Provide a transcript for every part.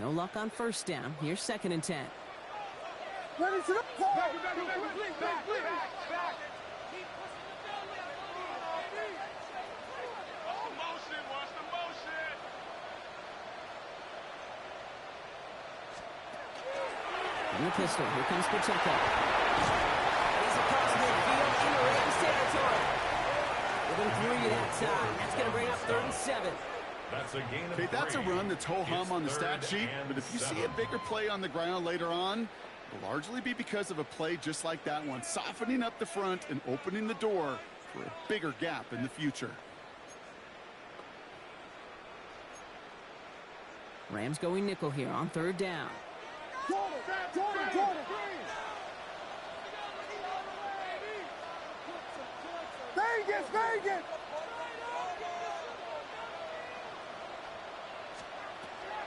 No luck on first down. Here's 2nd and 10. Ready to the Back. In the pistol, here comes Pacheco. He's across midfield into Rams territory. Within 3 that time. That's going to bring up 3rd and 7. That's a gain of Okay, that's a 3. run that's ho-hum on the stat sheet, but if you see a 7. bigger play on the ground later on, it'll largely be because of a play just like that one, softening up the front and opening the door for a bigger gap in the future. Rams going nickel here on 3rd down. Jordan. Vegas.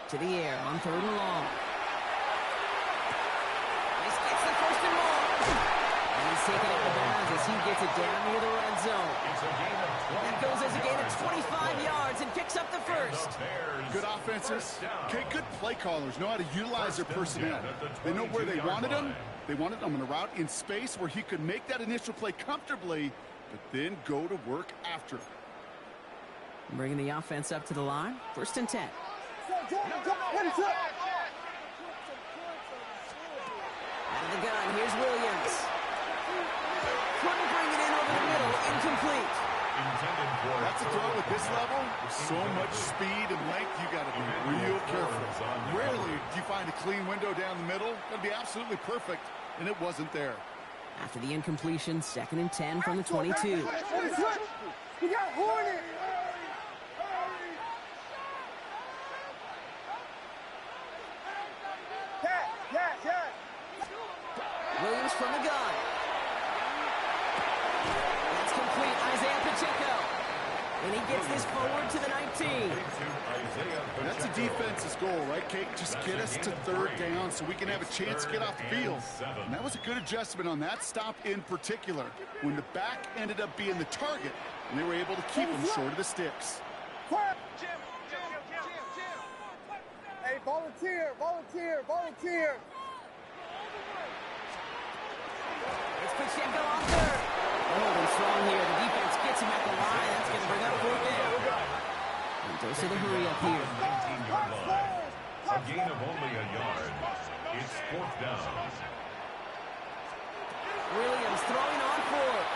To the air on 3rd and long. This gets the 1st and long. And he's taken out of bounds as he gets it down near the red zone. It's a gain of 20. That goes as a gain of 25 yards and picks up the 1st. Good offenses. Okay, good play callers know how to utilize their personnel. They know where they wanted him. They wanted him on a route in space where he could make that initial play comfortably, but then go to work after. Bringing the offense up to the line. 1st and 10. Ready to Out of the gun, here's Williams. Couldn't bring it in over the middle, incomplete. That's a throw at this level. With so much speed and length, you got to be real careful. Rarely do you find a clean window down the middle. Got to be absolutely perfect, and it wasn't there. After the incompletion, 2nd and 10 from the 22. We got Hornet. Williams from the gun. That's complete. Isaiah Pacheco. And he gets this forward to the 19. That's a defense's goal, right, Kate? Just get us to 3rd down so we can have a chance to get off the field. And that was a good adjustment on that stop in particular, when the back ended up being the target, and they were able to keep him short of the sticks. Hey, volunteer. It's Pacheco on 3rd. Holding strong here. The defense gets him at the line. That's going to bring up 4th down. And goes to the hurry up here. 19-yard line. A gain of only a yard. It's 4th down. Williams throwing on 4th.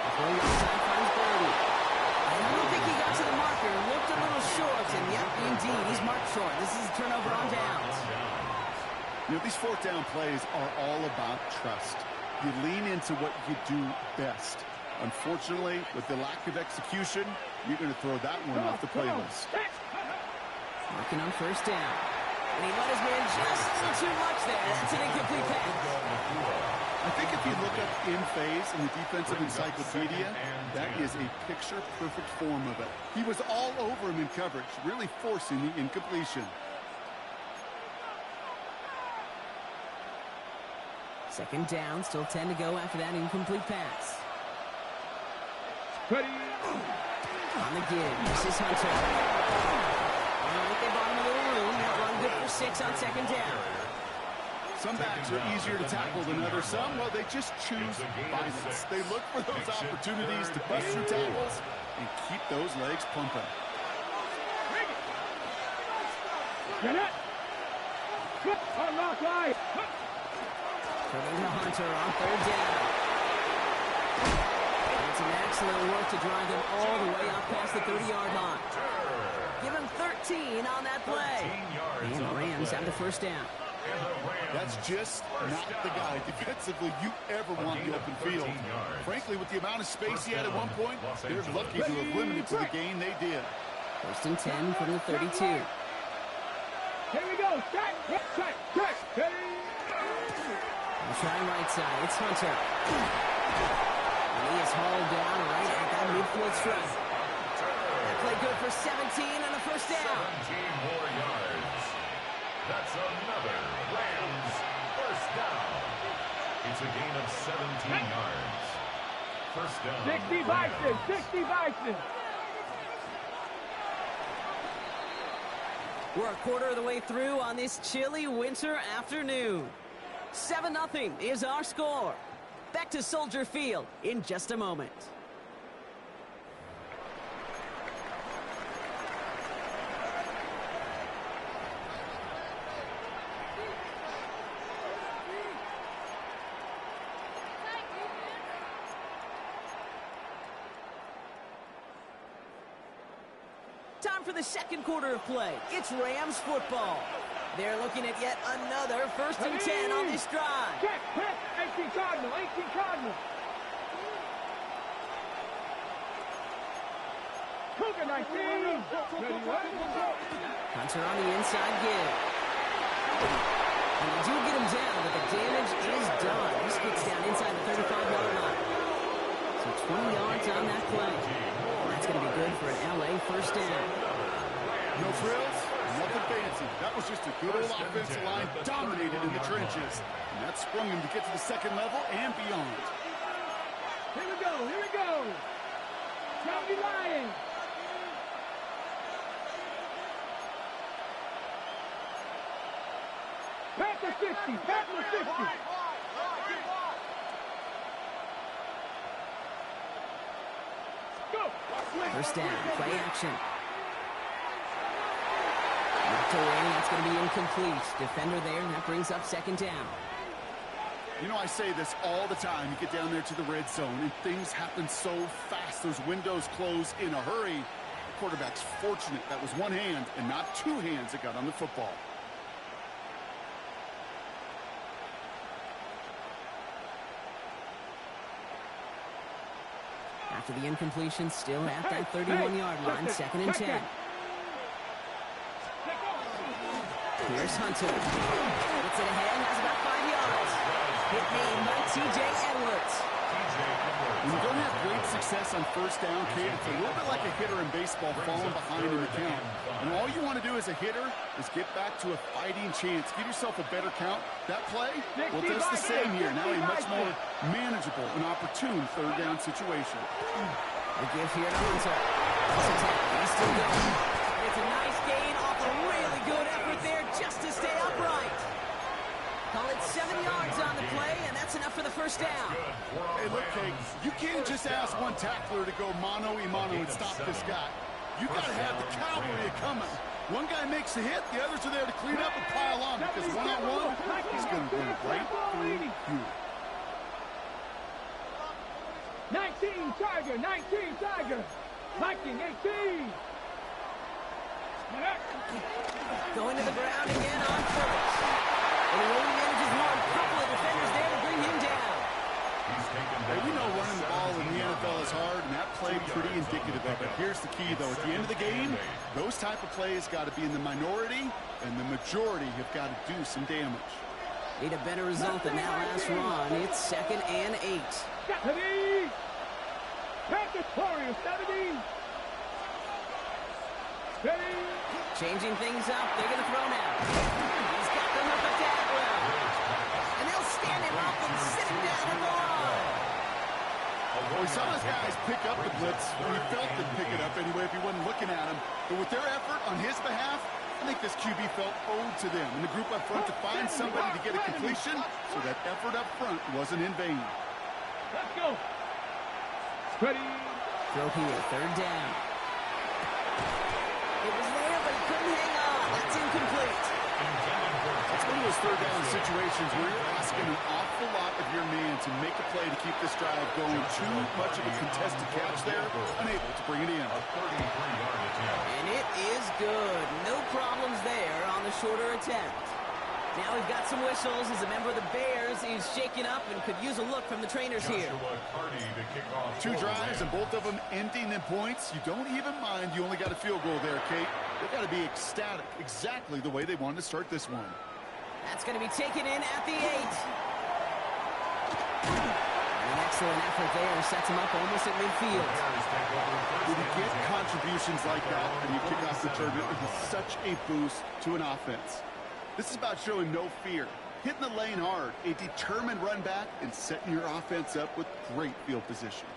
Before he time finds Brady. And I don't think he got to the marker. Looked a little short. And yep, indeed, he's marked short. This is a turnover on downs. You know, these 4th down plays are all about trust. You lean into what you do best. Unfortunately, with the lack of execution, you're going to throw that one off the playlist. Working on 1st down. And he let his man just too much there. That's an incomplete pass. I think if you look up in phase in the defensive encyclopedia, that is a picture-perfect form of it. He was all over him in coverage, really forcing the incompletion. 2nd down, still 10 to go after that incomplete pass. Ready. On the give, this is Hunter. All right, they bought him a little room. That run good for 6 on 2nd down. Some backs are easier to tackle than others. Some, well, they just choose violence. They look for those opportunities to bust through tackles and keep those legs pumping. Coming to Hunter on 3rd down. And some excellent work to drive them all the way up past the 30-yard line. Give him 13 on that play. And the Rams have the 1st down. That's just not the guy defensively you ever want in the open field. Frankly, with the amount of space he had at one point, they're lucky to have limited to the gain they did. 1st and 10 from the 32. Here we go. Check. Try right side. It's Hunter. And he is hauled down right at that midfield stripe. That play good for 17 and a 1st down. 17 more yards. That's another Rams 1st down. It's a gain of 17 yards. 1st down. 60 Bison. We're a quarter of the way through on this chilly winter afternoon. 7-0 is our score. Back to Soldier Field in just a moment. Time for the second quarter of play. It's Rams football. They're looking at yet another 1st and 10 on this drive. Check, 18 Cardinal, 18 Cardinal. Cougar 19. Hunter on the inside give. And they do get him down, but the damage is done. This gets down inside the 35-yard line. So 20 yards on that play. That's going to be good for an LA 1st down. No frills, nothing fancy. That was just a good old offensive line dominated in the trenches. And that sprung him to get to the second level and beyond. Here we go, here we go. County Lions. Panther 50, Panther 50. Go. 1st down, play action. Knocked away, that's going to be incomplete. Defender there, and that brings up 2nd down. You know, I say this all the time. You get down there to the red zone, and things happen so fast. Those windows close in a hurry. The quarterback's fortunate that was one hand and not two hands that got on the football. After the incompletion, still at that 31-yard line, 2nd and 10. Here's Hunter. Gets it ahead, has about 5 yards. Hit made by T.J. Edwards. When you don't have great success on 1st down, Kate, it's a little bit like a hitter in baseball falling behind in the count. And all you want to do as a hitter is get back to a fighting chance. Give yourself a better count. That play, well, does the same here. Now a much more manageable and opportune 3rd down situation. The give here to Hunter. He's still going. It's a nice gain off a really good effort there just to stay upright. Call it 7 yards on the play, and that's enough for the 1st down. Hey, look, Kate, you can't just ask one tackler to go mano-a-mano and stop this guy. You got to have the cavalry coming. One guy makes a hit, the others are there to clean up and pile on, because one-on-one, he's going to run right through you. 19 Tiger, 19 Tiger. Viking 18. Going to the ground again on 1st. And he only manages one. Couple of defenders there to bring him down. Hey, we know running the ball in the NFL is hard, and that play pretty indicative of it. Here's the key, though. At the end of the game, those type of plays got to be in the minority, and the majority have got to do some damage. Need a better result than that last run. It's 2nd and 8. 70. Panthers Warriors 70. Ready. Changing things up. They're going to throw now. He's got the hook up to Atwell. And they'll stand him up and sit him down at the line. Well, we saw those guys pick up the blitz. We felt them pick it up anyway if he wasn't looking at him. But with their effort on his behalf, I think this QB felt owed to them and the group up front to find somebody to get a completion, so that effort up front wasn't in vain. Let's go. Ready. Throw here, 3rd down. It was there, but he couldn't hang on. That's incomplete. It's one of those 3rd down situations where you're asking an awful lot of your man to make a play to keep this drive going. Too much of a contested catch there, unable to bring it in. And it is good. No problems there on the shorter attempt. Now we've got some whistles as a member of the Bears is shaking up and could use a look from the trainers here. 2 drives and both of them ending in points. You don't even mind you only got a field goal there, Kate. They've got to be ecstatic, exactly the way they wanted to start this one. That's going to be taken in at the 8. An excellent effort there sets him up almost at midfield. When you get contributions like that and you kick off the tournament, it is such a boost to an offense. This is about showing no fear, hitting the lane hard, a determined run back, and setting your offense up with great field position.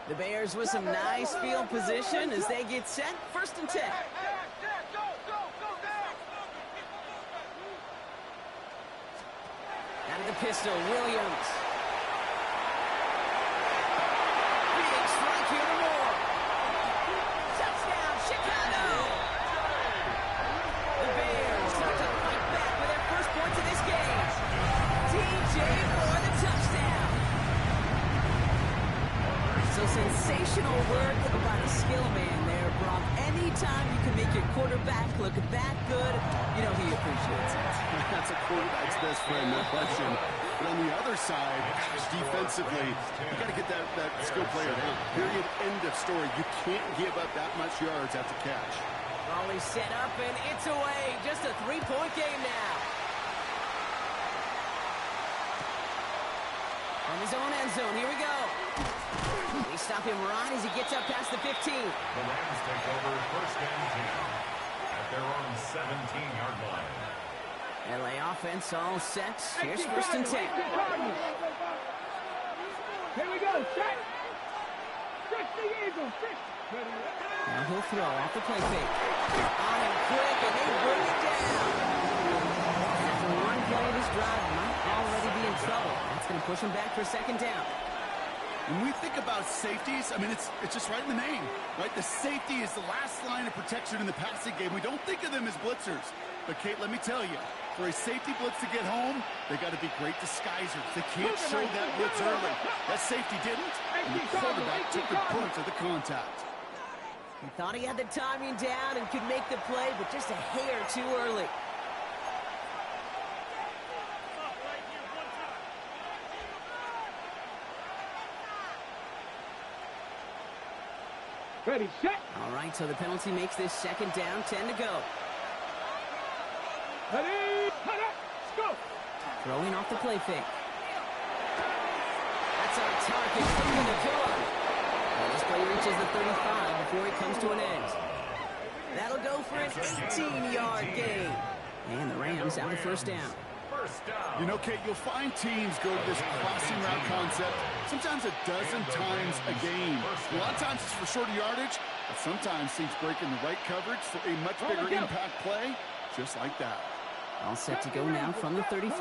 The Bears with some nice field position as they get set. 1st and 10. Out of the pistol, Williams. Big strike here to Moore. Touchdown, Chicago! The Bears start to fight back with their first points of this game. DJ for the touchdown. So sensational work by the skill man there, Brock. Anytime you can make your quarterback look that good, you know he appreciates it. That's a quarterback's best friend, no question. But on the other side, defensively, you got to get that skill player down. Period, end of story. You can't give up that much yards after catch. Always set up, and it's away. Just a 3-point game now. From his own end zone, here we go. They stop him right as he gets up past the 15. The Rams take over first and 10 at their own 17-yard line. LA offense all set. Here's first and 10. Here we go. Set. Stretch the eagle. Now he'll throw off the play fake. On him quick, and they bring it down. After one play of this drive, might already be in trouble. That's going to push him back for second down. When we think about safeties, I mean, it's just right in the name, right? The safety is the last line of protection in the passing game. We don't think of them as blitzers. But, Kate, let me tell you, for a safety blitz to get home, they got to be great disguisers. They can't show that blitz early. That safety didn't, and the quarterback took the brunt of the contact. He thought he had the timing down and could make the play, but just a hair too early. Ready, set. All right, so the penalty makes this second down, 10 to go. Ready, cut it, let's go. Throwing off the play fake. That's our target. Looking to kill him. Well, this play reaches the 35 before he comes to an end. That'll go for an 18-yard gain. And the Rams have the first down. You know, Kate, you'll find teams go to this crossing route concept sometimes a dozen times a game. A lot of times it's for shorter yardage, but sometimes teams break in the right coverage for a much bigger impact play, just like that. All set to go now from the 35.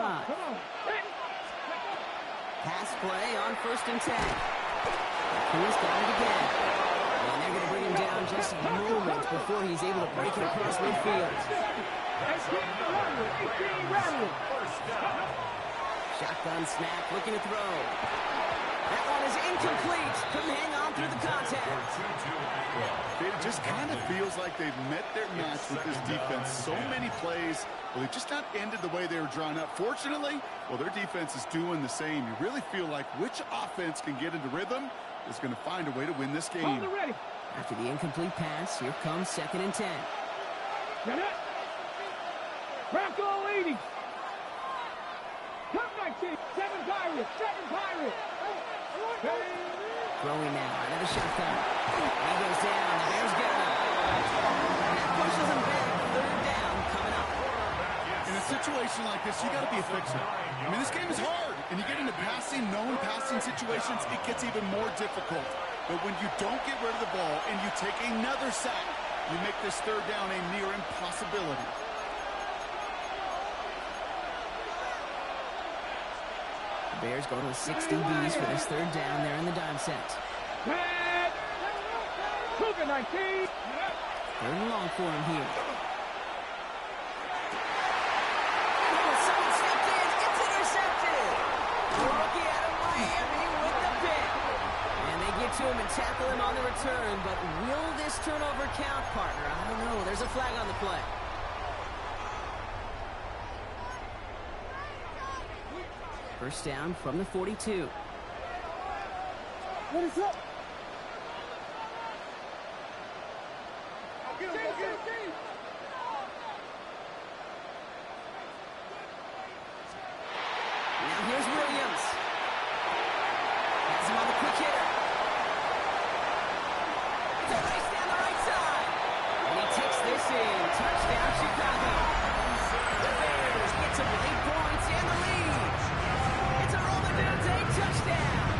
Pass play on first and 10. He's got it again. And they're going to bring him down just moments before he's able to break it across midfield. Shotgun snap, looking to throw. That one is incomplete. Couldn't hang on through the contact. It just kind of feels like they've met their match with this defense. So many plays, well, they've just not ended the way they were drawn up. Fortunately, well, their defense is doing the same. You really feel like which offense can get into rhythm is going to find a way to win this game. After the incomplete pass, here comes second and 10. Get it. Bronco leading. Come 19. 7 Pirates. 7 Pirates. Throwing now out of the shotgun. He goes down. The Bears get him. That pushes him back. Third down coming up. In a situation like this, you got to be a fixer. I mean, this game is hard, and you get into known passing situations, it gets even more difficult. But when you don't get rid of the ball and you take another sack, you make this third down a near impossibility. The Bears go to 60 Bs for this third down there in the dime set. Cougar 19. Third and long for him here. Someone stepped in. It's intercepted. The rookie out of Miami with the pick. And they get to him and tackle him on the return. But will this turnover count, partner? I don't know. There's a flag on the play. First down from the 42. What is up? Now here's Williams. Has him on the quick hitter. It's a race down the right side. And he takes this in. Touchdown, Chicago. The Bears get some late points and the lead. It's a Roman Dante touchdown.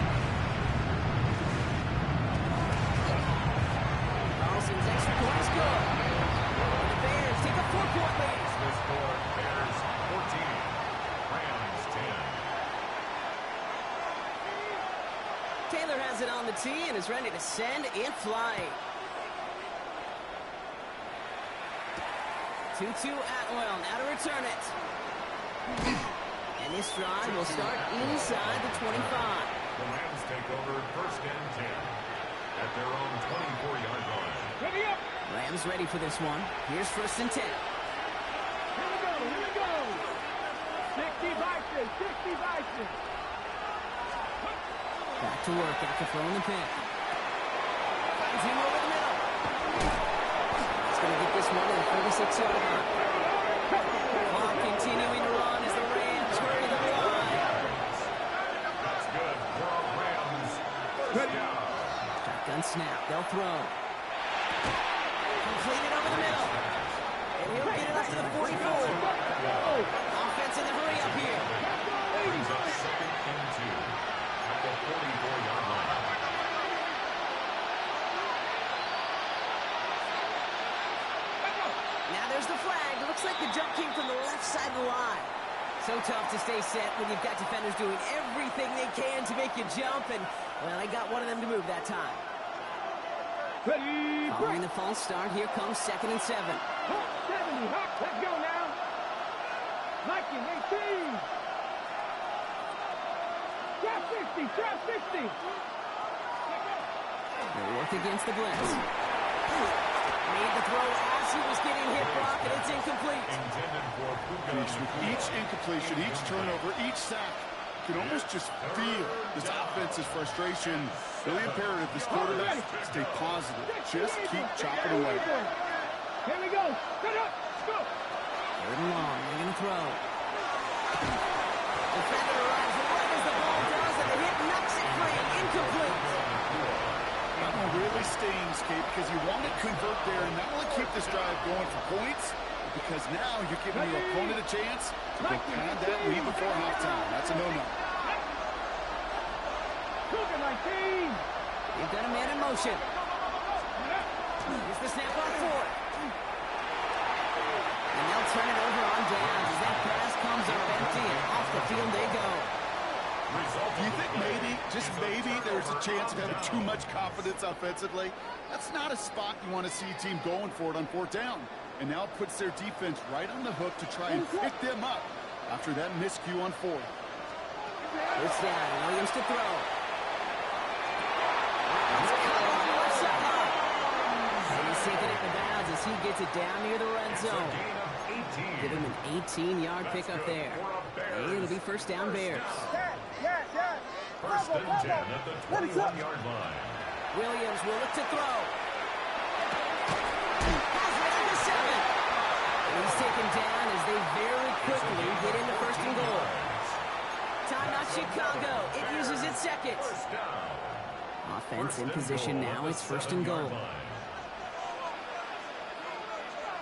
tee and is ready to send in flight. 2-2 Atwell, now to return it. And this drive will start inside the 25. The Rams take over first and 10 at their own 24-yard line. Ready up. Rams ready for this one. Here's first and 10. Here we go. Here we go. 60 Vikings. 60 Vikings. Back to work after throwing the pick. Finds him over the middle. He's going to get this one to the 46-yard line. Clock continuing to run as the Rams hurry the line. That's good for our Rams. First down. Shotgun snap. They'll throw. Completed over the middle. And he'll get it up to the 44. Offense in the hurry up here. Brings up second and 2 at the 44-yard line. Now there's the flag. It looks like the jump came from the left side of the line. So tough to stay set when you've got defenders doing everything they can to make you jump. And, well, they got one of them to move that time. Ready. Following the false start, here comes second and 7. Hop 70. Hop. Let's go now. Viking 18. Trap 60. Trap 60. They work against the blitz. Made the throw as he was getting hit, Brock, and it's incomplete. Intended for With each incompletion, each turnover, each sack, you can almost just feel this offense's frustration. Really imperative this quarterback stay positive. Just keep chopping away. Here we go. Set up. Let's go. Third and long. They're going to throw. Defender arrives right as the ball does, and the hit knocks it free. Incomplete. That one really stings, Kate, because you want to convert there and not only keep this drive going for points, but because now you're giving your opponent a chance to go pad that lead before halftime. That's a no-no. Cougar 19. You've got a man in motion. Here's the snap on 4. And they'll turn it over on downs as that pass comes up empty, and off the field they go. Do you think maybe, just maybe, there's a chance of having too much confidence offensively? That's not a spot you want to see a team going for it on 4th down. And now it puts their defense right on the hook to try and pick them up after that miscue on 4th. First down, Williams to throw. He's taking it to bounds as he gets it down near the red zone. Give him an 18-yard pickup there. And it'll be first down Bears. First and 10 at the 21-yard line. Williams will look to throw. Has it at the 7. He's taken down as they very quickly get into first and goal. Timeout Chicago. It uses its seconds. First down. Offense in position now. It's first and goal.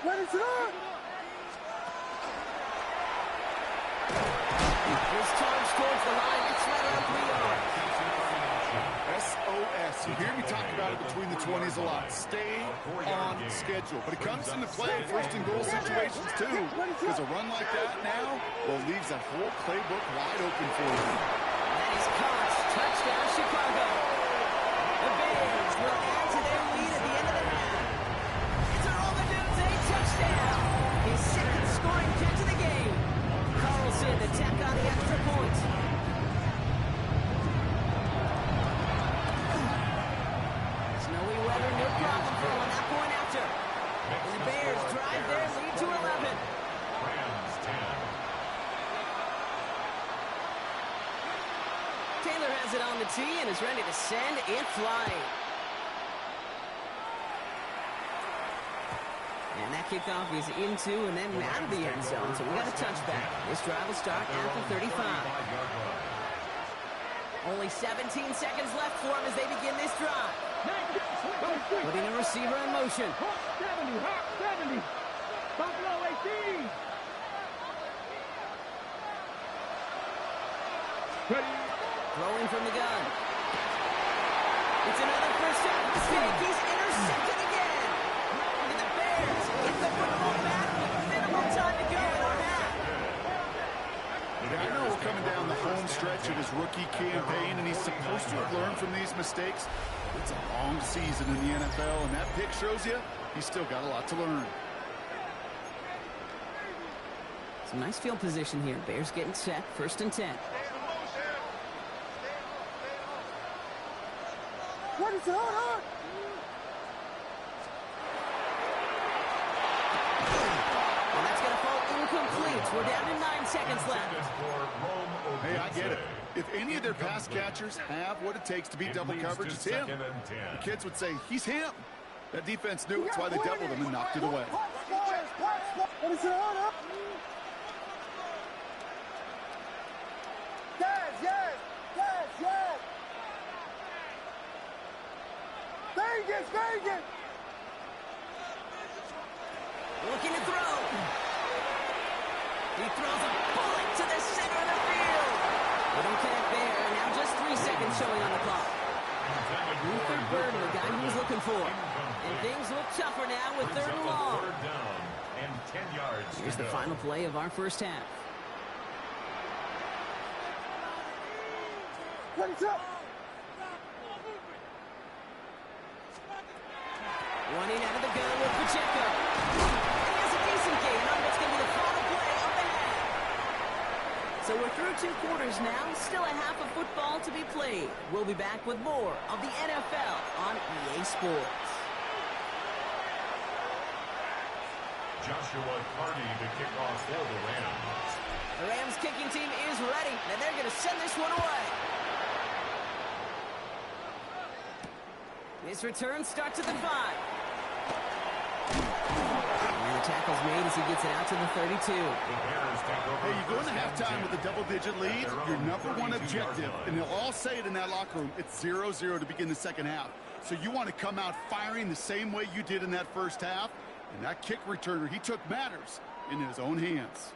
Let it run. His charge towards the line. It's right around 3 yards. SOS. You hear me talk about it between the 20s a lot. Stay on schedule. But it comes into play in first and goal situations too. Because a run like that now, well, leaves that whole playbook wide open for you. That is caught. Touchdown Chicago. The Bears will add to their lead at the end of the half. It's a roll the dudes, a touchdown. His second scoring catch of the game. Carlson to tack on the extra point. Snowy weather, no problem for him on that point after. And the Bears drive their lead to 11. Rams 10. Taylor has it on the tee and is ready to send it flying. And that kickoff is into and then out of the end zone, so we got a touchback. This drive will start at the 35. Only 17 seconds left for him as they begin this drive. Putting a receiver in motion. Hop 70. Hop 70. Buffalo 18. Ready. Throwing from the gun. It's another first down mistake. He's intercepted again. And the Bears get the football back with minimal time to go in our half. I know we're coming down the home stretch of his rookie campaign, and he's supposed to have learned from these mistakes. It's a long season in the NFL, and that pick shows you he's still got a lot to learn. Some nice field position here. Bears getting set. 1st and 10. What is on? And that's going to fall incomplete. We're down to 9 seconds left. Hey, I get it. If any of their pass catchers have what it takes to beat double coverage, it's him. The kids would say, he's him. That defense knew it's why they doubled him and knocked it away. What is on? Yes. Vegas. Looking to throw. He throws a bullet to the center of the field. They don't connect there. Now just 3 seconds showing on the clock. Ruther Burden, the guy he was looking for. And things look tougher now with 3rd and long. Here's the final play of our first half. What is up? Running out of the gun with Pacheco. And he has a decent gain on what's going to be the final play of the half. So we're through 2 quarters now. Still a half of football to be played. We'll be back with more of the NFL on EA Sports. Joshua Carty to kick off for the Rams. The Rams kicking team is ready, and they're going to send this one away. This return starts at the 5. And the tackle's made as he gets it out to the 32. Hey, you go into halftime with a double-digit lead, your number one objective, and they'll all say it in that locker room, it's 0-0 to begin the second half. So you want to come out firing the same way you did in that first half, and that kick returner, he took matters in his own hands.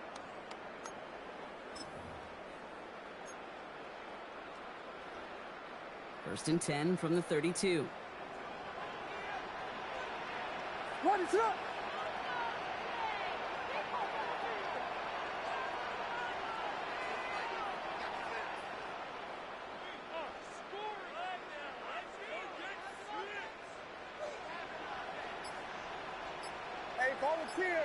First and 10 from the 32. What is up? Hey, volunteer.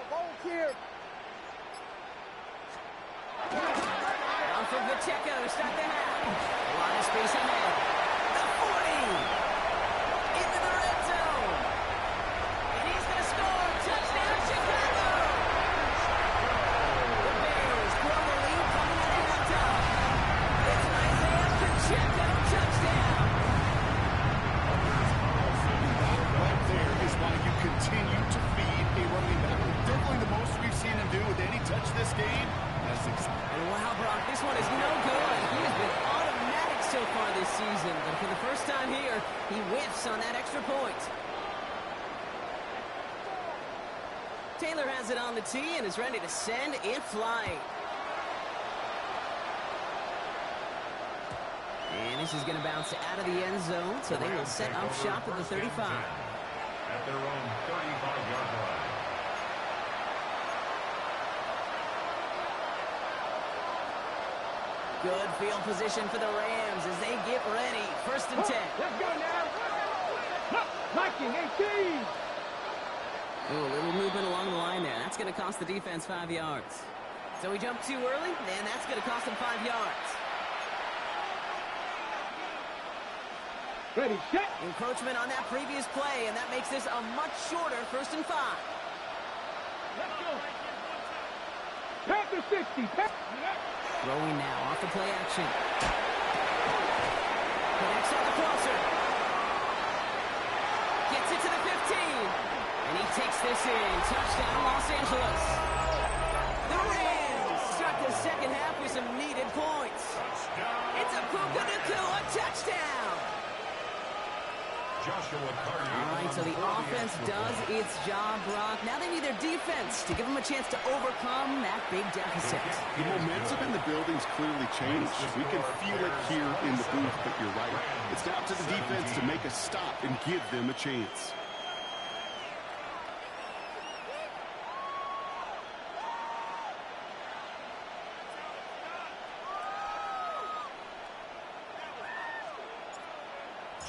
On for Pacheco to start the half. A lot of space ahead. The 40. Into the red zone. And he's going to score. Touchdown, Chicago. The Bears grow their lead coming out of halftime. It's an Isaiah Pacheco touchdown. Right there is why you continue to feed a running back. Definitely the most we've seen him do with any touch this game. And wow, Brock, this one is no good. He has been automatic so far this season, but for the first time here, he whiffs on that extra point. Taylor has it on the tee and is ready to send it flying. And this is going to bounce out of the end zone, so they will set up shop at the 35. At their own 35-yard line. Good field position for the Rams as they get ready. First and 10. Let's go now. Viking 18. Oh, a little movement along the line there. That's going to cost the defense 5 yards. So he jumped too early, and that's going to cost him 5 yards. Ready, set. Encroachment on that previous play, and that makes this a much shorter 1st and 5. Let's go. Panther 60. Throwing now off the play action. Connects on the crosser. Gets it to the 15. And he takes this in. Touchdown, Los Angeles. The Rams start the second half with some needed points. It's a Puka Nacua touchdown. Joshua Carty. All right, so the offense does its job, Brock. Now they need their defense to give them a chance to overcome that big deficit. The momentum in the building's clearly changed. We can feel it here in the booth, but you're right. It's down to the defense to make a stop and give them a chance.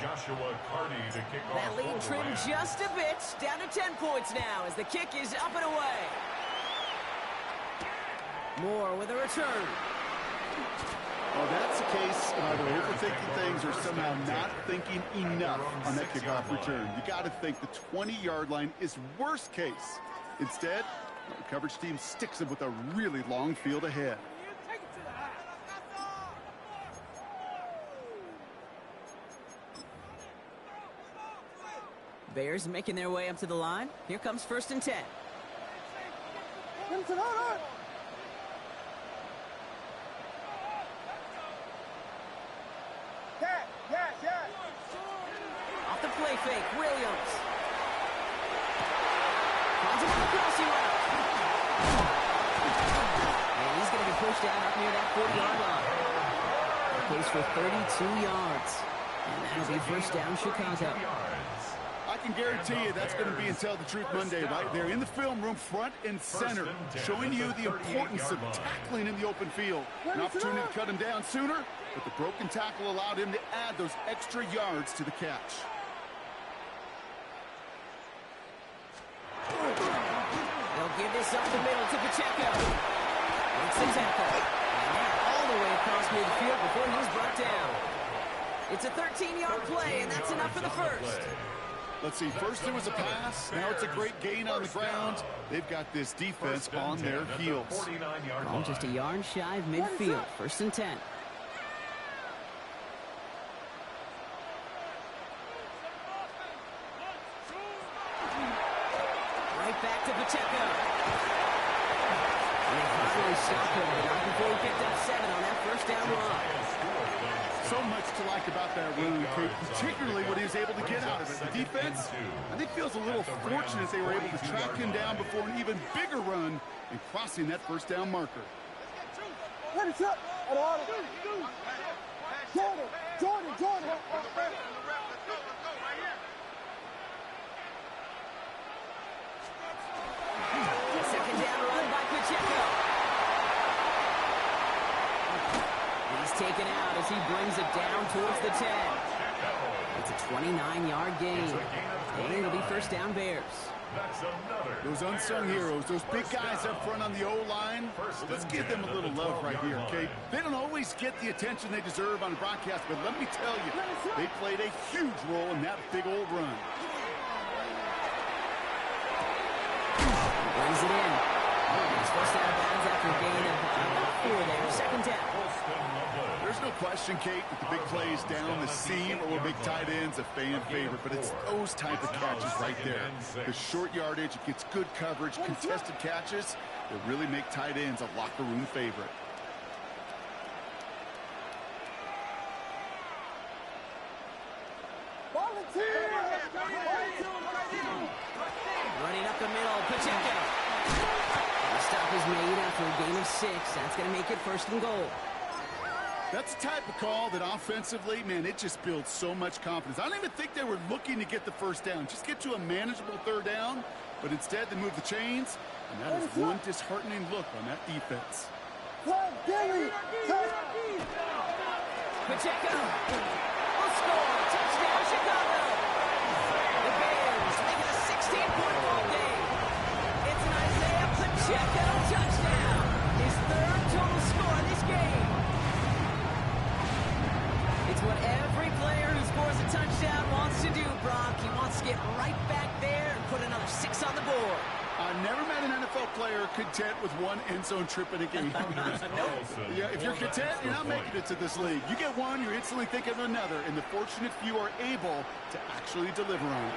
Joshua Carty to kick off. That lead trimmed just a bit. Down to 10 points now as the kick is up and away. Moore with a return. Well, that's the case of either overthinking things or somehow not thinking enough on that kickoff return. You got to think the 20-yard line is worst case. Instead, the coverage team sticks them with a really long field ahead. Bears making their way up to the line. Here comes 1st and 10. Off the play fake, Williams. Finds him on the crossing route. And he's going to be pushed out up near that 40-yard line. Goes for 32 yards. And that'll be 1st down, Chicago. I can guarantee you that's going to be in Tell the Truth Monday right there in the film room, front and center, showing you the importance of tackling in the open field. An opportunity to cut him down sooner, but the broken tackle allowed him to add those extra yards to the catch. They'll give this up the middle to Pacheco. Makes the tackle. And now all the way across midfield before he's brought down. It's a 13-yard play, and that's enough for the first. Let's see, first it was a pass, now it's a great gain on the ground. They've got this defense on their heels. Ball just a yard shy of midfield, 1st and 10. Right back to Pacheco. And they finally stopped him, but not before he picked up 7 on that 1st down run. So much to like about that run, particularly what he was able to get out of it. The defense, I think, feels a little fortunate they were able to track him down before an even bigger run and crossing that 1st down marker. Jordan. Second down run by Pacheco. He's taken out as he brings it down towards the 10. It's a 29-yard gain. And it'll be 1st down Bears. Those unsung heroes, those big guys up front on the O-line, let's give them a little love right here, okay? They don't always get the attention they deserve on the broadcast, but let me tell you, they played a huge role in that big old run. Brings it in. He's forced out of bounds after a gain of about 4 there. 2nd down. There's no question, Kate, that the big plays down the seam or big tight ends a fan favorite, but it's those type of catches right there. The short yardage, it gets good coverage, contested catches that really make tight ends a locker room favorite. Running up the middle, Pacheco. The stop is made after a gain of 6. That's going to make it 1st and goal. That's the type of call that offensively, man, it just builds so much confidence. I don't even think they were looking to get the 1st down. Just get to a manageable 3rd down, but instead they move the chains, and that is one disheartening look on that defense. Pacheco will score. Touchdown, Chicago. The Bears make it a 16-point ball game. It's an Isaiah Pacheco touchdown. His 3rd total score in this game. It's what every player who scores a touchdown wants to do, Brock. He wants to get right back there and put another 6 on the board. I've never met an NFL player content with one end zone trip in a game. Yeah, if you're content, you're not making it to this league. You get one, you're instantly thinking of another, and the fortunate few are able to actually deliver on it.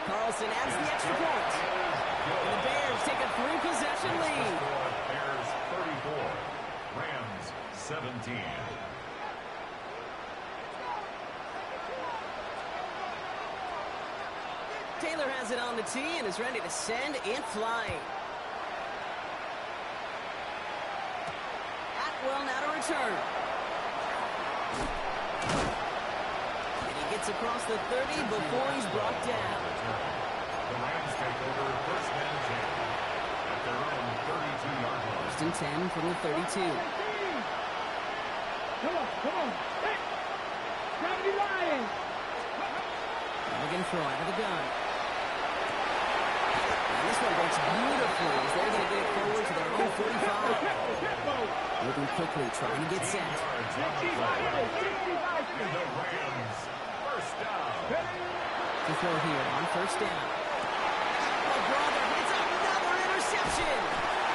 Carlson adds the extra point. And the Bears take a 3-possession lead. Bears 34, Rams 17. Taylor has it on the tee and is ready to send it flying. Atwell now to return. And he gets across the 30 before he's brought down. The Rams take over 1st and 10 at their own 32-yard line. 1st and 10 from the 32. Come on. Hey. throw out of the gun. And this one breaks beautifully as they're going to get it forward to their own 45. Moving quickly, trying to get set. To throw here on first down. Oh, brother, it's another interception.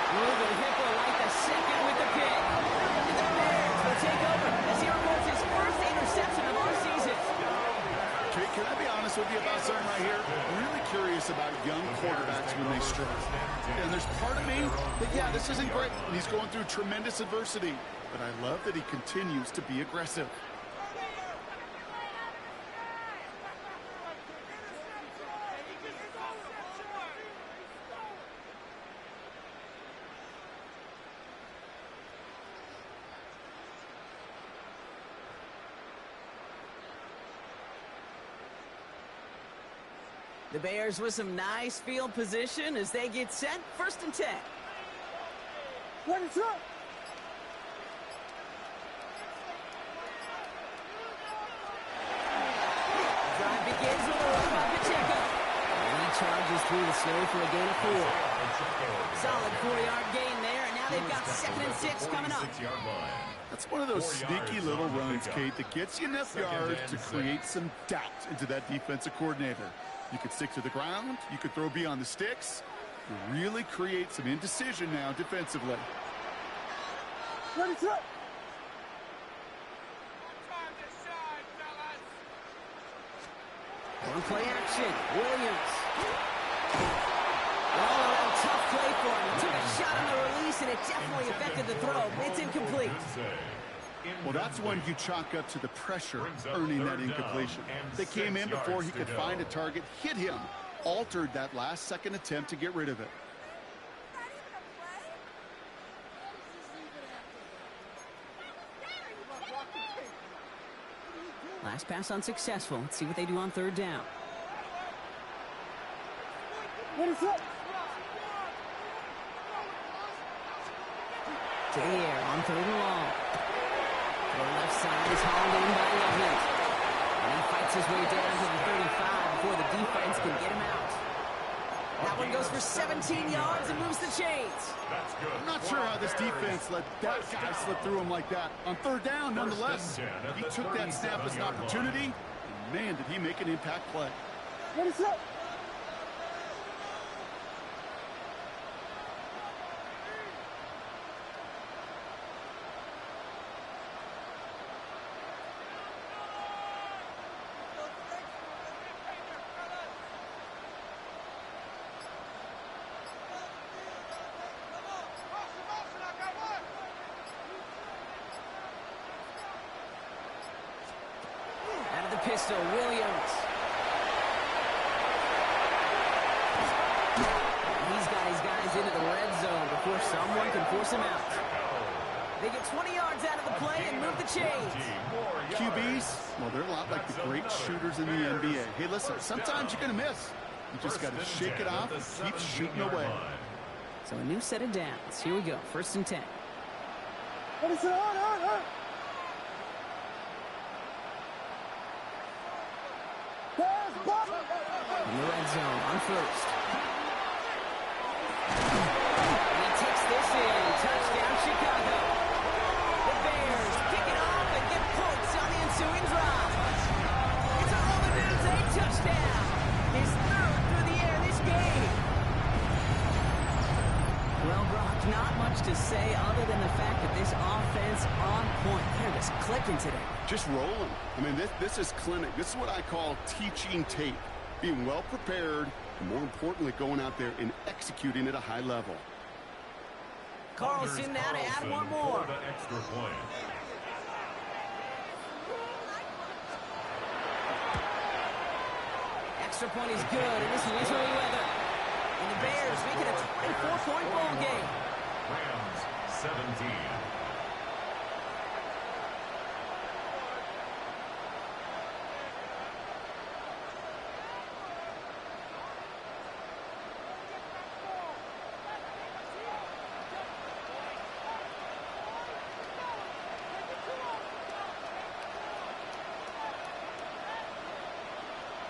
Ruben Hippo like the second with the pick. And the Bears will take over as he records his first interception of our season. Okay, can I be honest with you about something right here? I'm really curious about young quarterbacks when they struggle. And there's part of me that, yeah, this isn't great. And he's going through tremendous adversity. But I love that he continues to be aggressive. The Bears with some nice field position as they get set. First and 10. What is up? Drive begins with a run by Pacheco. And he charges through the snow for a gain of 4. Solid 4-yard gain there, and now they've got 2nd and 6 coming up. That's one of those sneaky little runs, Kate, that gets you enough yards to create some doubt into that defensive coordinator. You could stick to the ground. You could throw beyond the sticks. You really create some indecision now defensively. What is up? On play action, Williams. All around tough play for him. He took a shot on the release, and it definitely affected the throw. It's incomplete. Well, that's when you chalk up to the pressure earning that incompletion. They came in before he could find a target, hit him, altered that last-second attempt to get rid of it. Last pass unsuccessful. Let's see what they do on third down. What is up? To the air on third and long. The left side is hauled in by Leonard. And he fights his way down to the 35 before the defense can get him out. That one goes for 17 yards and moves the chains. I'm not sure how this defense let that guy slip through him like that. On third down, nonetheless, he took that snap as an opportunity, and man, did he make an impact play. What is up? Pistol, Williams. He's got his guys into the red zone before someone can force him out. They get 20 yards out of the play and move the chains. QBs, well, they're a lot like the great shooters in the NBA. Hey, listen, sometimes you're going to miss. You just got to shake it off and keep shooting away. So a new set of downs. Here we go, 1st and 10. What is it? In the red zone on first. And he takes this in. Touchdown, Chicago. The Bears pick it off and get points on the ensuing drive. It's a Roman News 8 touchdown. His 3rd through the air this game. Well, Brock, not much to say other than the fact that this offense on point. They're just clicking today. Just rolling. I mean, this is clinic. This is what I call teaching tape. Being well prepared, and more importantly, going out there and executing at a high level. Carlson now to add one more. Extra point. Extra point is good, and this is easily weather. And the Bears make it a 24-point ball game. Rams 17.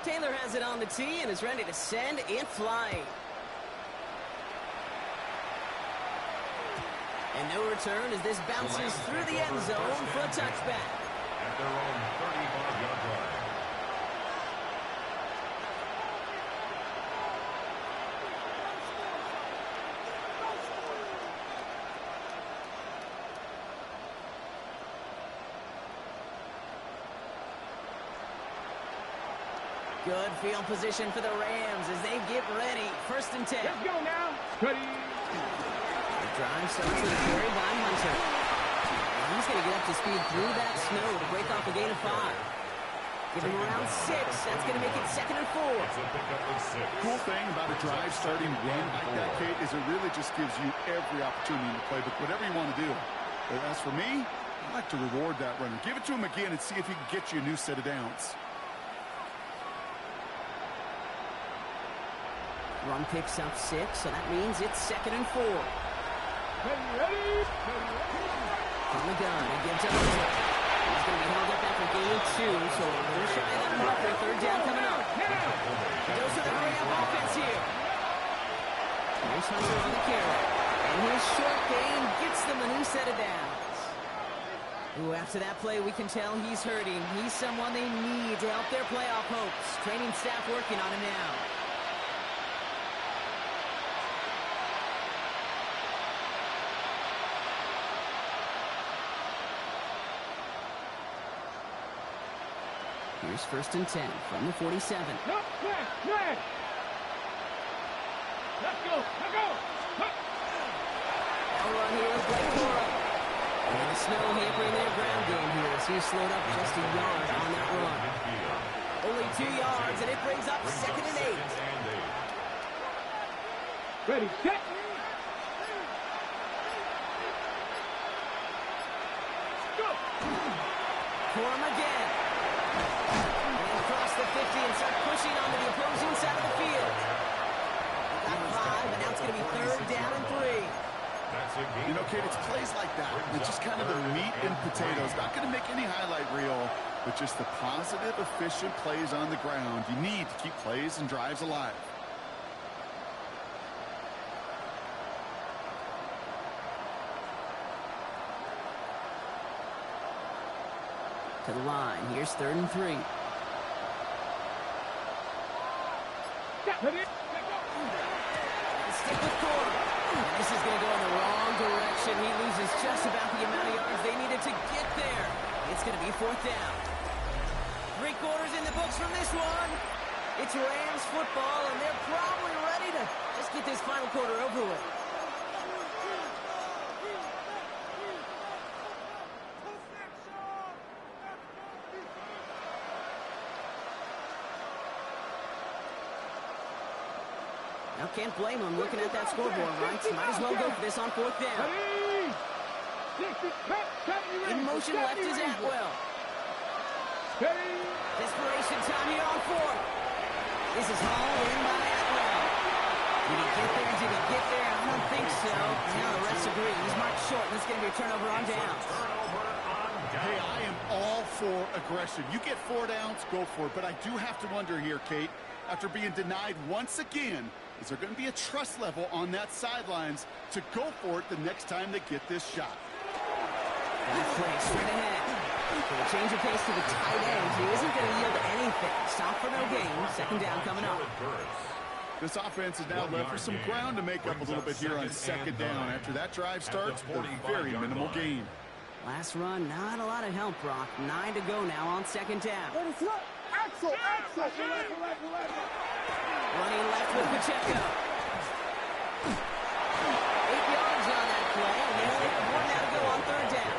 Taylor has it on the tee and is ready to send it flying. And no return as this bounces through the end zone for a touchback. At their own 35-yard line. Good field position for the Rams as they get ready. 1st and 10. Let's go now. Ready. The drive starts with a carry by Hunter. And he's going to get up to speed through that snow to break off a gain of 5. Give him around 6. That's going to make it 2nd and 4. It's a pickup of 6. Cool thing about a drive starting run like that, Kate, is it really just gives you every opportunity to play, but whatever you want to do. But as for me, I like to reward that runner. Give it to him again and see if he can get you a new set of downs. Run picks up 6, so that means it's 2nd and 4. Ready. From the gun, it gives up. He's going to be held up after gain of 2, so we're shy of that marker. 3rd down coming up. Goes to the hurry-up offense here. Here's Hunter on the carry. And his short gain gets them a new set of downs. Ooh, after that play, we can tell he's hurting. He's someone they need to help their playoff hopes. Training staff working on him now. Here's 1st and 10 from the 47. No, flash. Let's go. Now run here with Blake Cora. And the snow hampering their ground game here as he's slowed up just a yard on that run. Only 2 yards, and it brings up 2nd and 8. Ready, set. Go. Corum again. The 50 and start pushing onto the opposing side of the field. They got 5, and now it's going to be 3rd down and 3. You know, Kate, it's plays like that. It's just kind of the meat and potatoes. Not going to make any highlight reel, but just the positive, efficient plays on the ground. You need to keep plays and drives alive. To the line. Here's 3rd and 3. Ready. Stick with Cora. This is going to go in the wrong direction. He loses just about the amount of yards they needed to get there. It's going to be 4th down. 3 quarters in the books from this one. It's Rams football, and they're probably ready to just get this final quarter over with. Now, can't blame him looking at that scoreboard, right? Might as well go for this on 4th down. In motion left is Atwell. Desperation time here on 4th. This is hauled in by Atwell. Did he get there? I don't think so. Now the refs agree. He's marked short. This is going to be a turnover on downs. Hey, I am all for aggression. You get 4 downs, go for it. But I do have to wonder here, Kate, after being denied once again, is there going to be a trust level on that sidelines to go for it the next time they get this shot? That play straight ahead. For a change of pace to the tight end, he isn't going to yield anything. Stop for no gain. 2nd down coming up. This offense is now left for some ground to make up a little bit here on 2nd down. After that drive starts, a very minimal gain. Last run, not a lot of help, Brock. 9 to go now on 2nd down. Axel. Running left with Pacheco. 8 yards on that play, and they only have 1 now to go on 3rd down.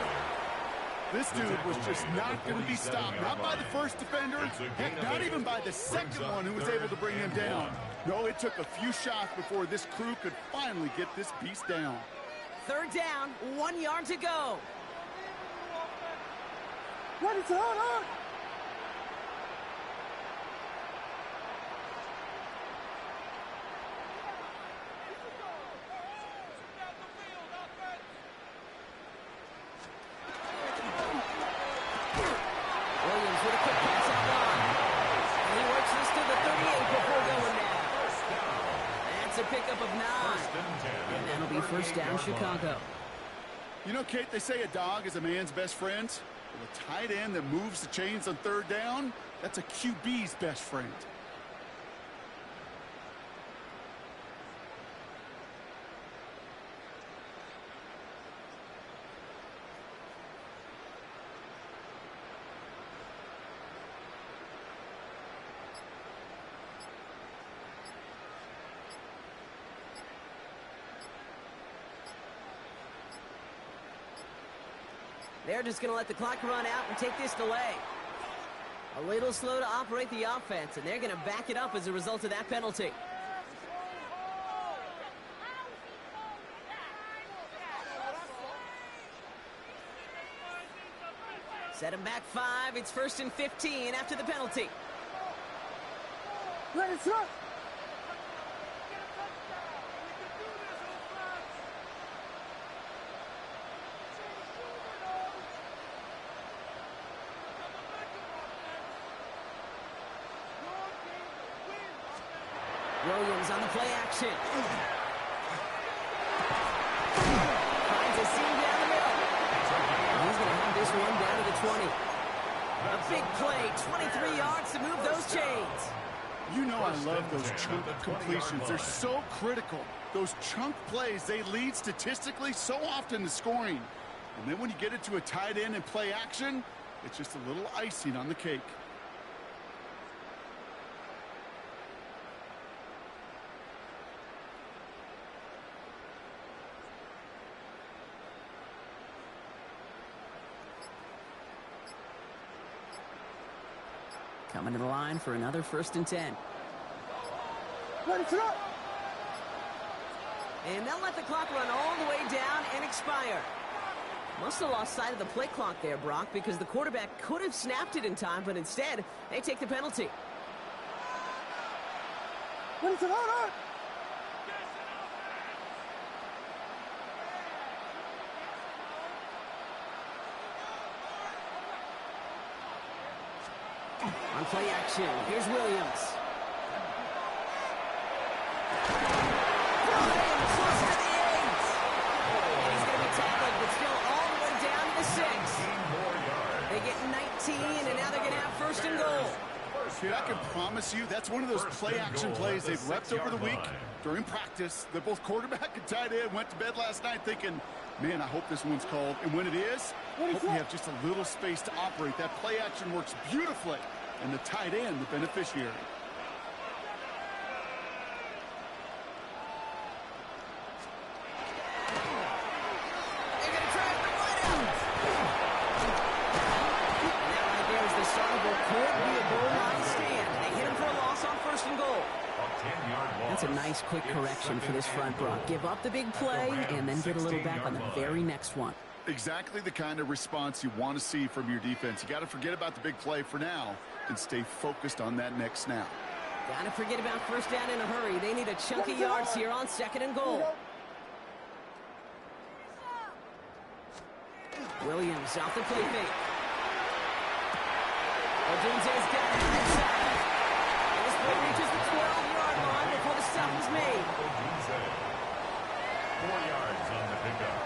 This dude was just not going to be stopped. Not by the first defender. Heck, not even by the second one who was able to bring him down. No, it took a few shots before this crew could finally get this beast down. 3rd down, 1 yard to go. Ready, set, on. Williams with a quick pass out wide. And he works this to the a pickup of 9. And that'll be first down, Chicago. You know, Kate, they say a dog is a man's best friend. Well, a tight end that moves the chains on third down, that's a QB's best friend. They're just going to let the clock run out and take this delay. A little slow to operate the offense, and they're going to back it up as a result of that penalty. Set him back 5. It's 1st and 15 after the penalty. Let's run. Williams on the play action. Finds a seam down the middle. He's going to have this one down to the 20. A big play, 23 yards to move those chains. You know I love those chunk completions. They're so critical. Those chunk plays, they lead statistically so often to scoring. And then when you get it to a tight end and play action, it's just a little icing on the cake. Coming to the line for another 1st and 10. Let's run. And they'll let the clock run all the way down and expire. Must have lost sight of the play clock there, Brock, because the quarterback could have snapped it in time, but instead, they take the penalty. Let's run. On play action, here's Williams. Williams close to the 8. And he's going to be tackled, but still all the way down to the 6. They get 19, and now they're going to have 1st and goal. Dude, I can promise you that's one of those play-action plays they've repped over the week during practice. That both quarterback and tight end went to bed last night thinking, man, I hope this one's called. And when it is, hope you have just a little space to operate. That play-action works beautifully. And the tight end, the beneficiary. They're going to try to win out. And that right there is the start of what could be a goal line stand. They hit him for a loss on 1st and goal. That's a nice quick correction for this front, Brock. Give up the big play and then get a little back on the very next one. Exactly the kind of response you want to see from your defense. You got to forget about the big play for now and stay focused on that next snap. Got to forget about 1st down in a hurry. They need a chunky yards here on 2nd and goal. Williams off the play fake. Odunze's got it inside. And this play reaches the 12-yard line before the stop is made. 4 yards on the pickup.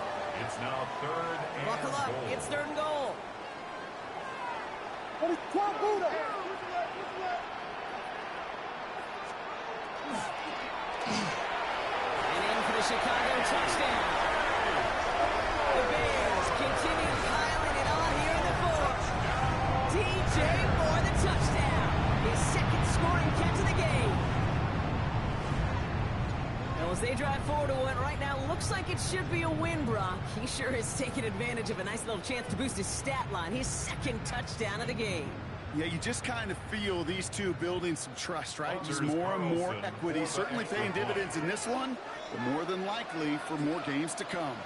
It's now 3rd and Buckle up. goal. It's 3rd and goal. And in for the Chicago touchdown. The Bears continue piling it on here in the 4th. DJ for the touchdown. His 2nd scoring catch of the game. Well, as they drive forward to what right now looks like it should be a win, Brock. He sure has taken advantage of a nice little chance to boost his stat line. His 2nd touchdown of the game. Yeah, you just kind of feel these two building some trust, right? Just more and more equity. Certainly paying dividends in this one, but more than likely for more games to come.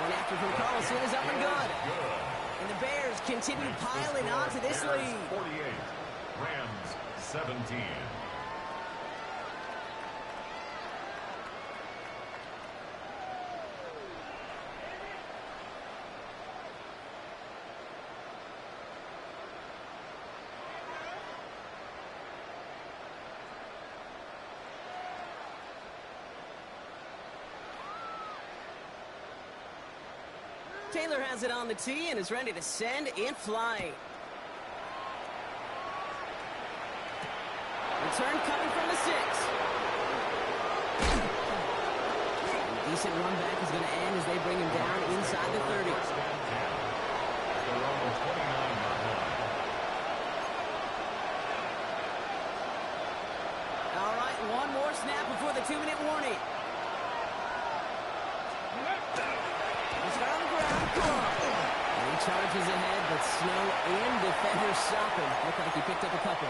One after from Carlson is up and good. And the Bears continue piling on to this lead. 48, Rams 17. Taylor has it on the tee and is ready to send in flight. Return coming from the 6. A decent run back is going to end as they bring him down inside the 30. All right, one more snap before the 2-minute warning. He's got on the ground. And he charges ahead, but Snow and defenders stop him. Looked like he picked up a couple.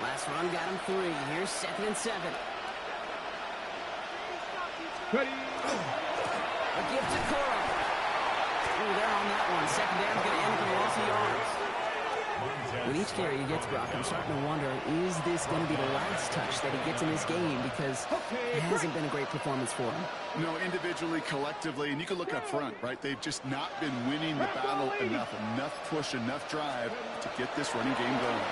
Last run got him 3. Here's 2nd and 7. Ready. A gift to Cora. Ooh, they're on that one. Second down going to end with a loss of yards. With each carry he gets, Brock, I'm starting to wonder, is this going to be the last touch that he gets in this game? Because it hasn't been a great performance for him. No, individually, collectively, and you can look up front, right? They've just not been winning the battle enough. Enough push, enough drive to get this running game going.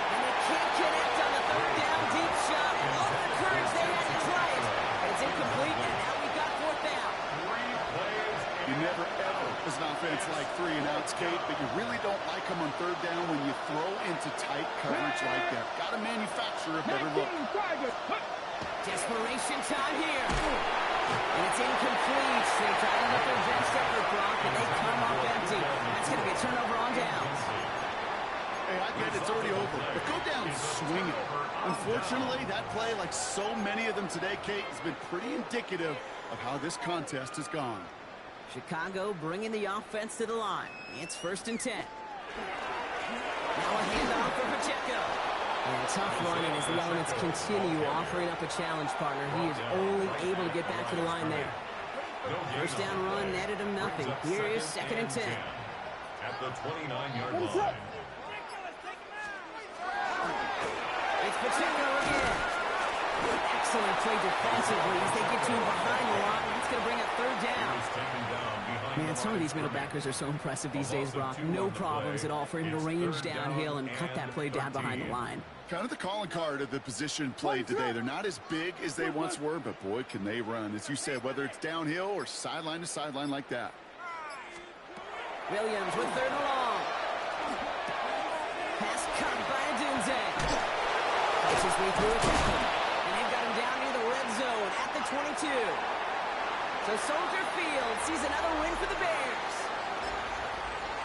And they can't connect on the 3rd down deep shot. And all the courage they had to try it. It's incomplete, and now we've got 4th down. You never, ever, as an offense, like 3 and outs, Kate, but you really don't like them on 3rd down when you throw into tight coverage like that. Got to manufacture a better look. Desperation time here. And it's incomplete. They try to hit their best effort, Brock, and they come up empty. That's going to be a turnover on downs. Hey, I get it. It's already over. But go down swinging. Unfortunately, that play, like so many of them today, Kate, has been pretty indicative of how this contest has gone. Chicago bringing the offense to the line. It's 1st and 10. Now a handoff for Pacheco. And tough running as the Elements continue offering up a challenge partner. He is only able to get back to the line there. First down run netted him nothing. Here is 2nd and 10. At the 29-yard line. It's Pacheco again. Excellent play defensively as they get to him behind the line. That's going to bring up 3rd down. Man, some of these middle backers are so impressive these days, Brock. No problems at all for him to range downhill and cut that play down behind the line. Kind of the calling card of the position played today. They're not as big as they once were, but boy, can they run. As you said, whether it's downhill or sideline to sideline like that. Williams with 3rd and long. Pass cut by Adunze. Takes his way through it. And they've got him down near the red zone at the 22. So Soldier Field sees another win for the Bears.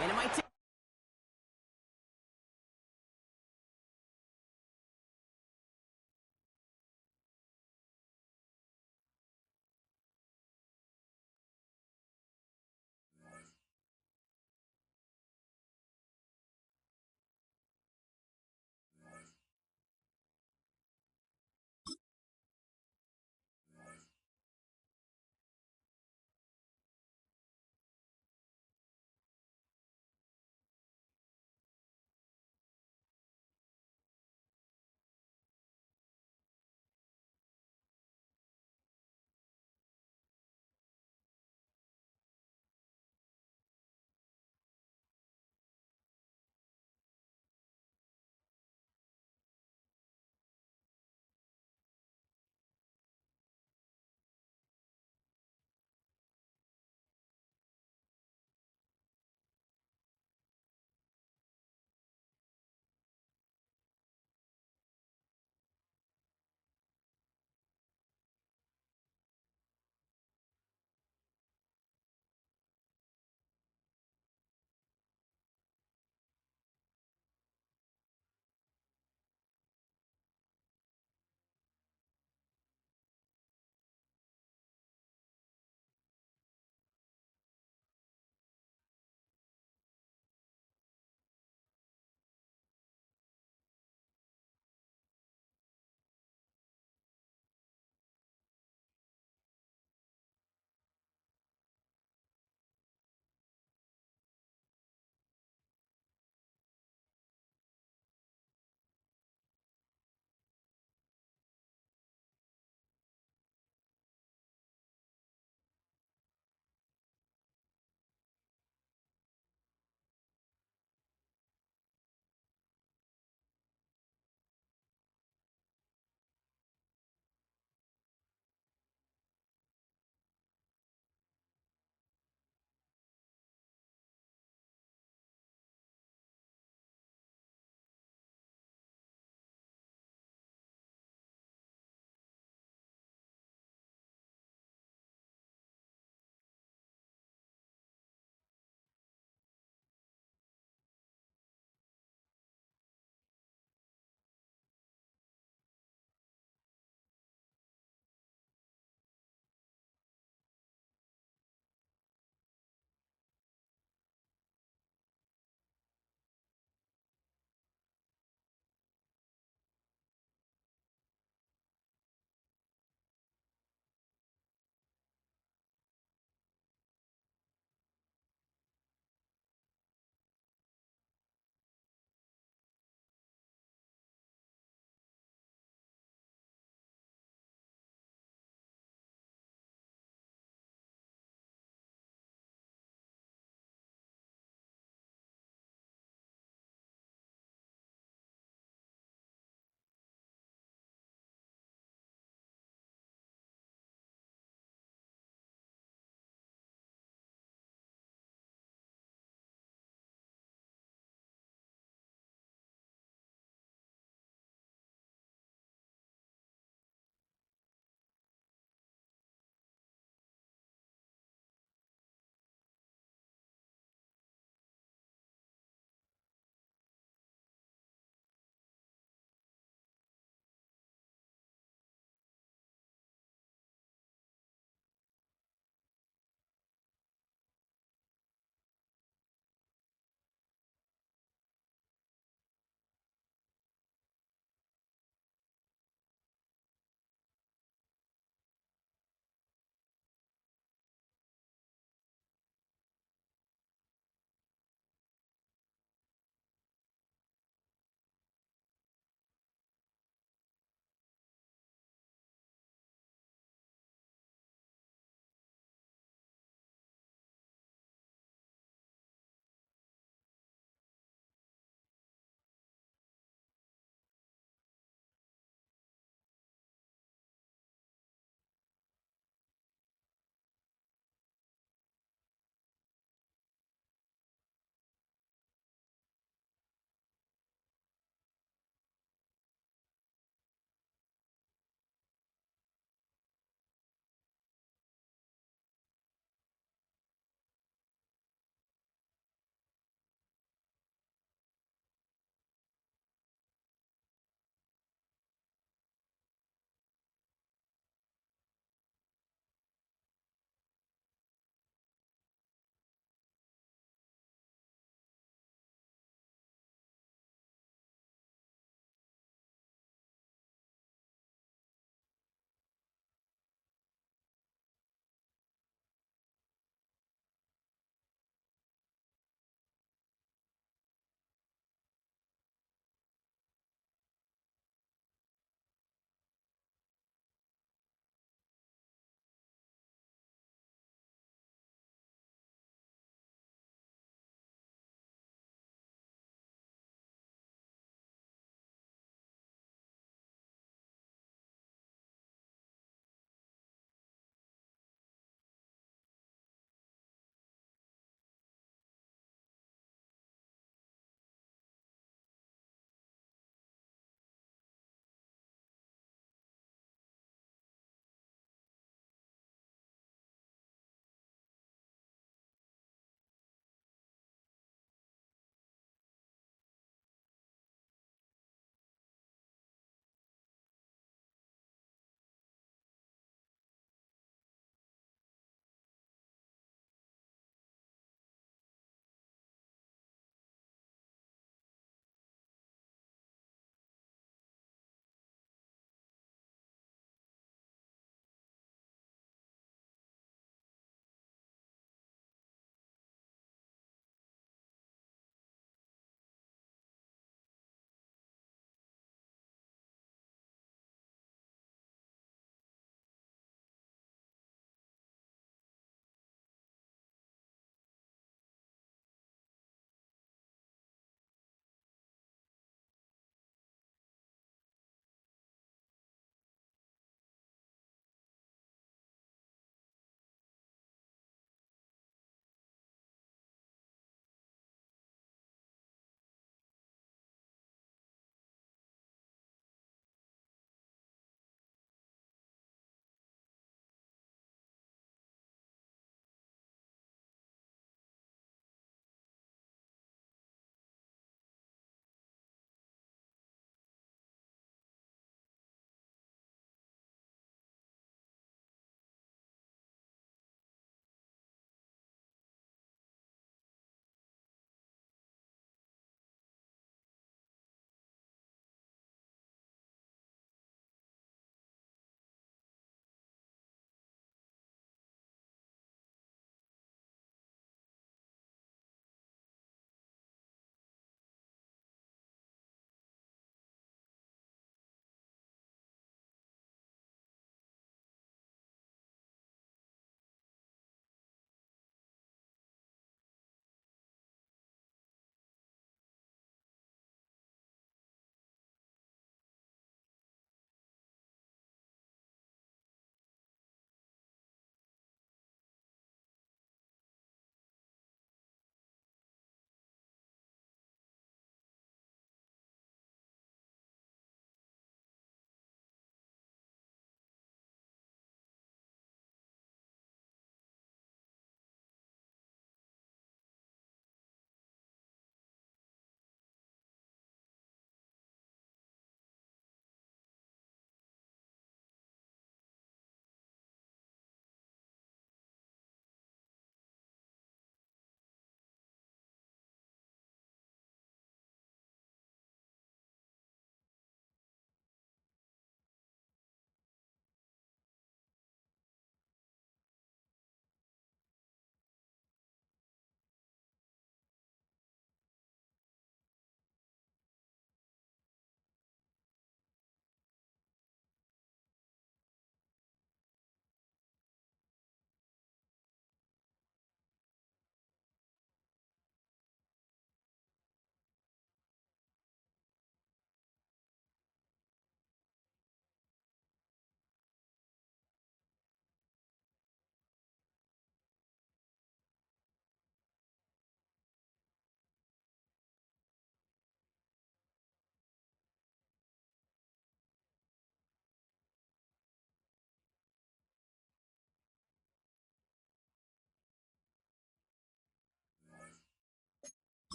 And it might take